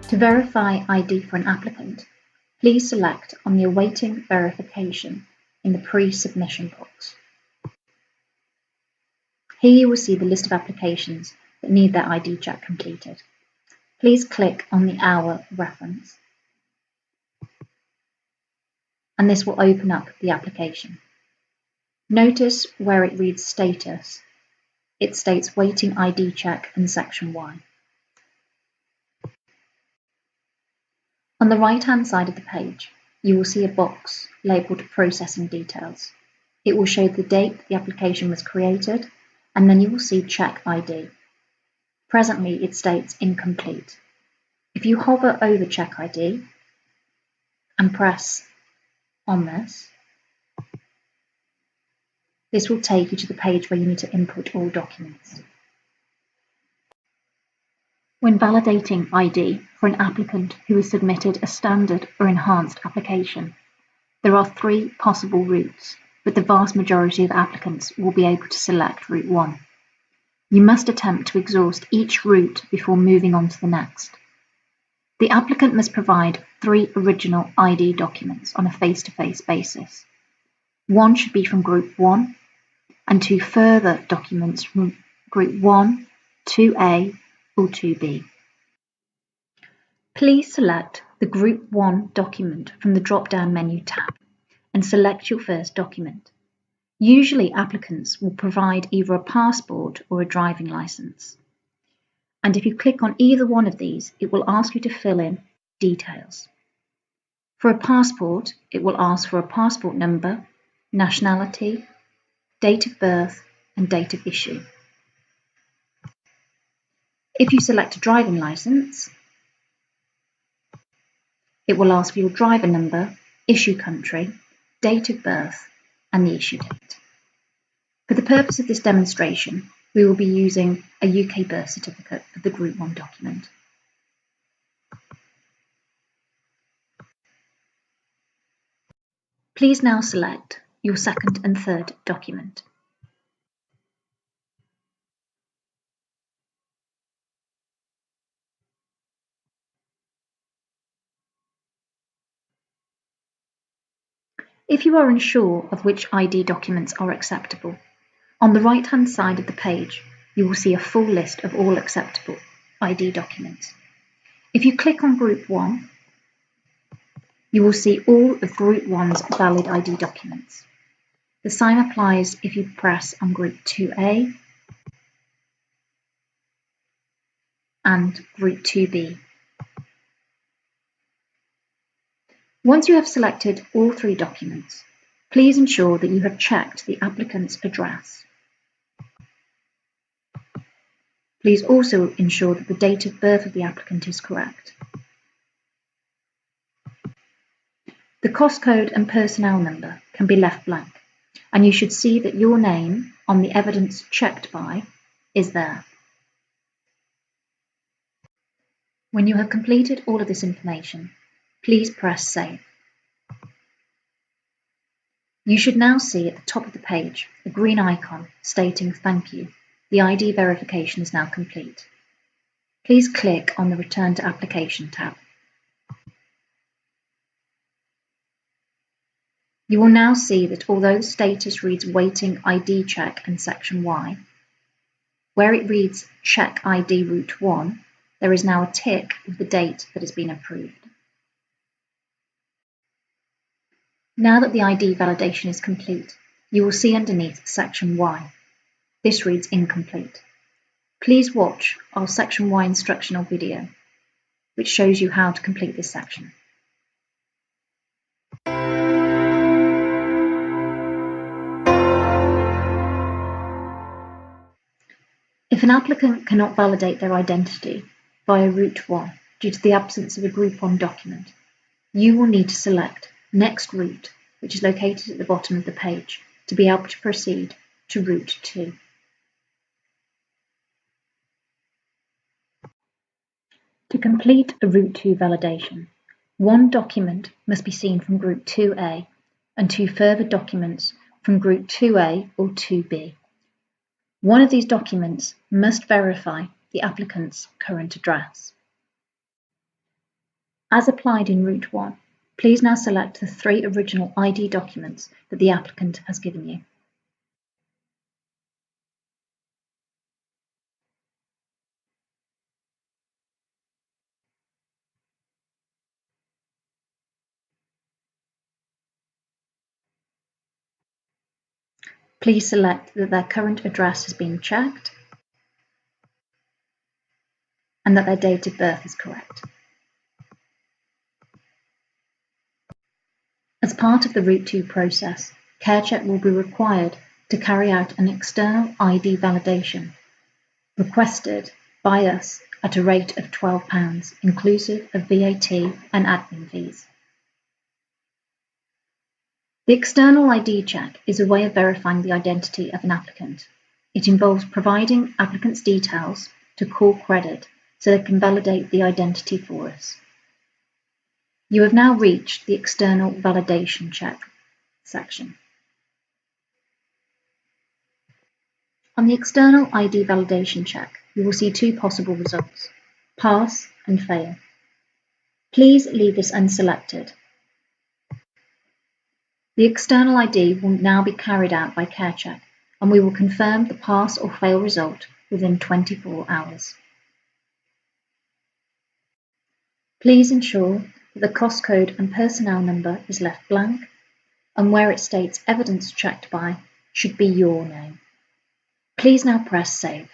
To verify ID for an applicant, please select on the Awaiting Verification in the Pre-Submission box. Here you will see the list of applications that need their ID check completed. Please click on the hour reference, and this will open up the application. Notice where it reads status, it states waiting ID check in section Y. On the right-hand side of the page, you will see a box labelled Processing Details. It will show the date the application was created, and then you will see Check ID. Presently, it states Incomplete. If you hover over Check ID and press on this will take you to the page where you need to input all documents. When validating ID for an applicant who has submitted a standard or enhanced application, there are 3 possible routes, but the vast majority of applicants will be able to select route 1. You must attempt to exhaust each route before moving on to the next. The applicant must provide 3 original ID documents on a face-to-face basis. 1 should be from group 1, and 2 further documents from group 1, 2A, or 2B. Please select the Group 1 document from the drop-down menu tab and select your first document. Usually applicants will provide either a passport or a driving license. And if you click on either one of these, it will ask you to fill in details. For a passport, it will ask for a passport number, nationality, date of birth, and date of issue. If you select a driving license, it will ask for your driver number, issue country, date of birth, and the issue date. For the purpose of this demonstration, we will be using a UK birth certificate for the Group 1 document. Please now select your second and third document. If you are unsure of which ID documents are acceptable, on the right-hand side of the page, you will see a full list of all acceptable ID documents. If you click on Group 1, you will see all of Group 1's valid ID documents. The same applies if you press on Group 2A and Group 2B. Once you have selected all 3 documents, please ensure that you have checked the applicant's address. Please also ensure that the date of birth of the applicant is correct. The cost code and personnel number can be left blank, and you should see that your name on the evidence checked by is there. When you have completed all of this information, please press Save. You should now see at the top of the page a green icon stating Thank you. The ID verification is now complete. Please click on the Return to Application tab. You will now see that although the status reads Waiting ID Check in section Y, where it reads Check ID Route 1, there is now a tick with the date that has been approved. Now that the ID validation is complete, you will see underneath section Y. This reads Incomplete. Please watch our section Y instructional video, which shows you how to complete this section. If an applicant cannot validate their identity via Route 1 due to the absence of a Group 1 document, you will need to select Next Route, which is located at the bottom of the page, to be able to proceed to Route 2. To complete a Route 2 validation, 1 document must be seen from Group 2A and 2 further documents from Group 2A or 2B. One of these documents must verify the applicant's current address. As applied in Route 1, please now select the 3 original ID documents that the applicant has given you. Please select that their current address has been checked and that their date of birth is correct. As part of the Route 2 process, CareCheck will be required to carry out an external ID validation, requested by us at a rate of £12, inclusive of VAT and admin fees. The external ID check is a way of verifying the identity of an applicant. It involves providing applicants' details to Core Credit so they can validate the identity for us. You have now reached the external validation check section. On the external ID validation check, you will see 2 possible results, pass and fail. Please leave this unselected. The external ID will now be carried out by CareCheck, and we will confirm the pass or fail result within 24 hours. Please ensure that the cost code and personnel number is left blank, and where it states evidence checked by should be your name. Please now press Save.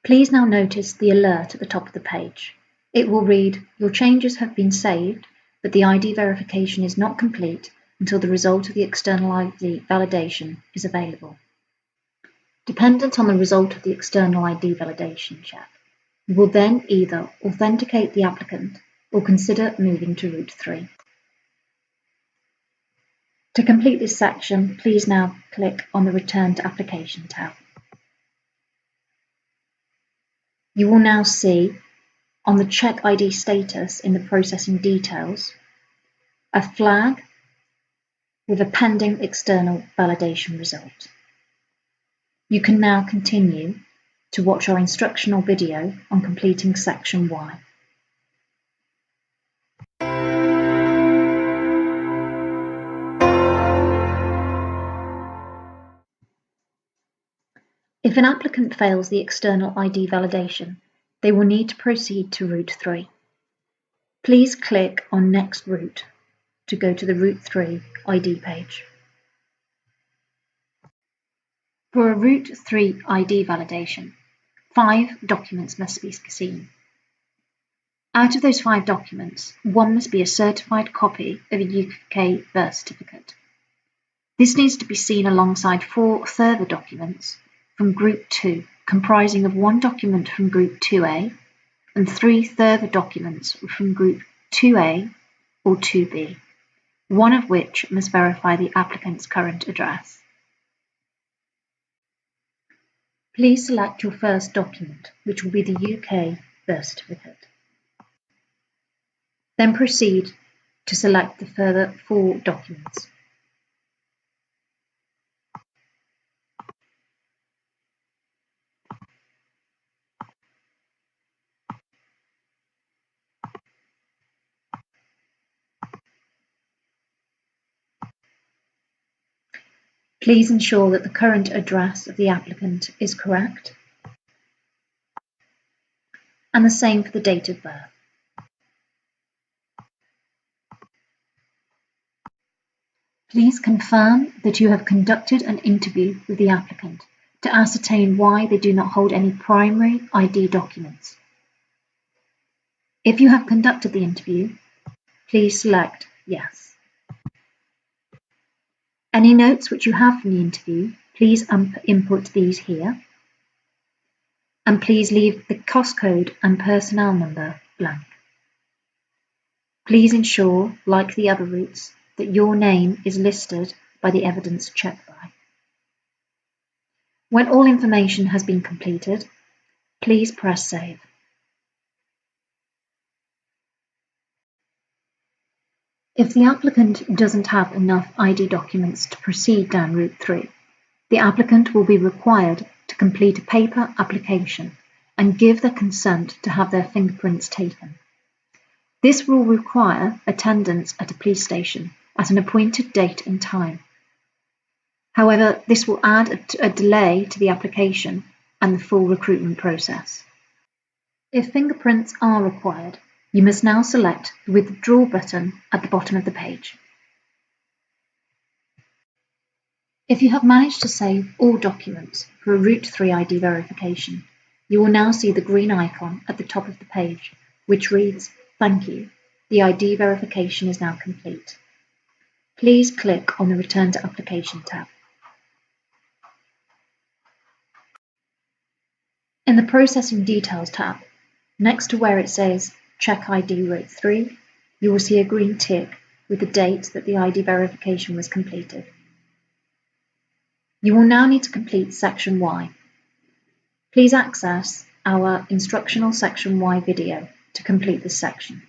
Please now notice the alert at the top of the page. It will read, "Your changes have been saved, but the ID verification is not complete until the result of the external ID validation is available." Dependent on the result of the external ID validation check, you will then either authenticate the applicant or consider moving to Route 3. To complete this section, please now click on the Return to Application tab. You will now see on the Check ID status in the processing details a flag with a pending external validation result. You can now continue to watch our instructional video on completing Section Y. If an applicant fails the external ID validation, they will need to proceed to Route 3. Please click on Next Route to go to the Route 3 ID page. For a Route 3 ID validation, 5 documents must be seen. Out of those 5 documents, 1 must be a certified copy of a UK birth certificate. This needs to be seen alongside 4 further documents from Group 2, comprising of 1 document from Group 2A and 3 further documents from Group 2A or 2B, one of which must verify the applicant's current address. Please select your first document, which will be the UK birth certificate. Then proceed to select the further 4 documents. Please ensure that the current address of the applicant is correct, and the same for the date of birth. Please confirm that you have conducted an interview with the applicant to ascertain why they do not hold any primary ID documents. If you have conducted the interview, please select Yes. Any notes which you have from the interview, please input these here, and please leave the cost code and personnel number blank. Please ensure, like the other routes, that your name is listed by the evidence check by. When all information has been completed, please press Save. If the applicant doesn't have enough ID documents to proceed down Route 3, the applicant will be required to complete a paper application and give their consent to have their fingerprints taken. This will require attendance at a police station at an appointed date and time. However, this will add a delay to the application and the full recruitment process. If fingerprints are required, you must now select the Withdraw button at the bottom of the page. If you have managed to save all documents for a Route 3 ID verification, you will now see the green icon at the top of the page, which reads, "Thank you, the ID verification is now complete." Please click on the Return to Application tab. In the Processing Details tab, next to where it says Check ID Route 3, you will see a green tick with the date that the ID verification was completed. You will now need to complete Section Y. Please access our instructional Section Y video to complete this section.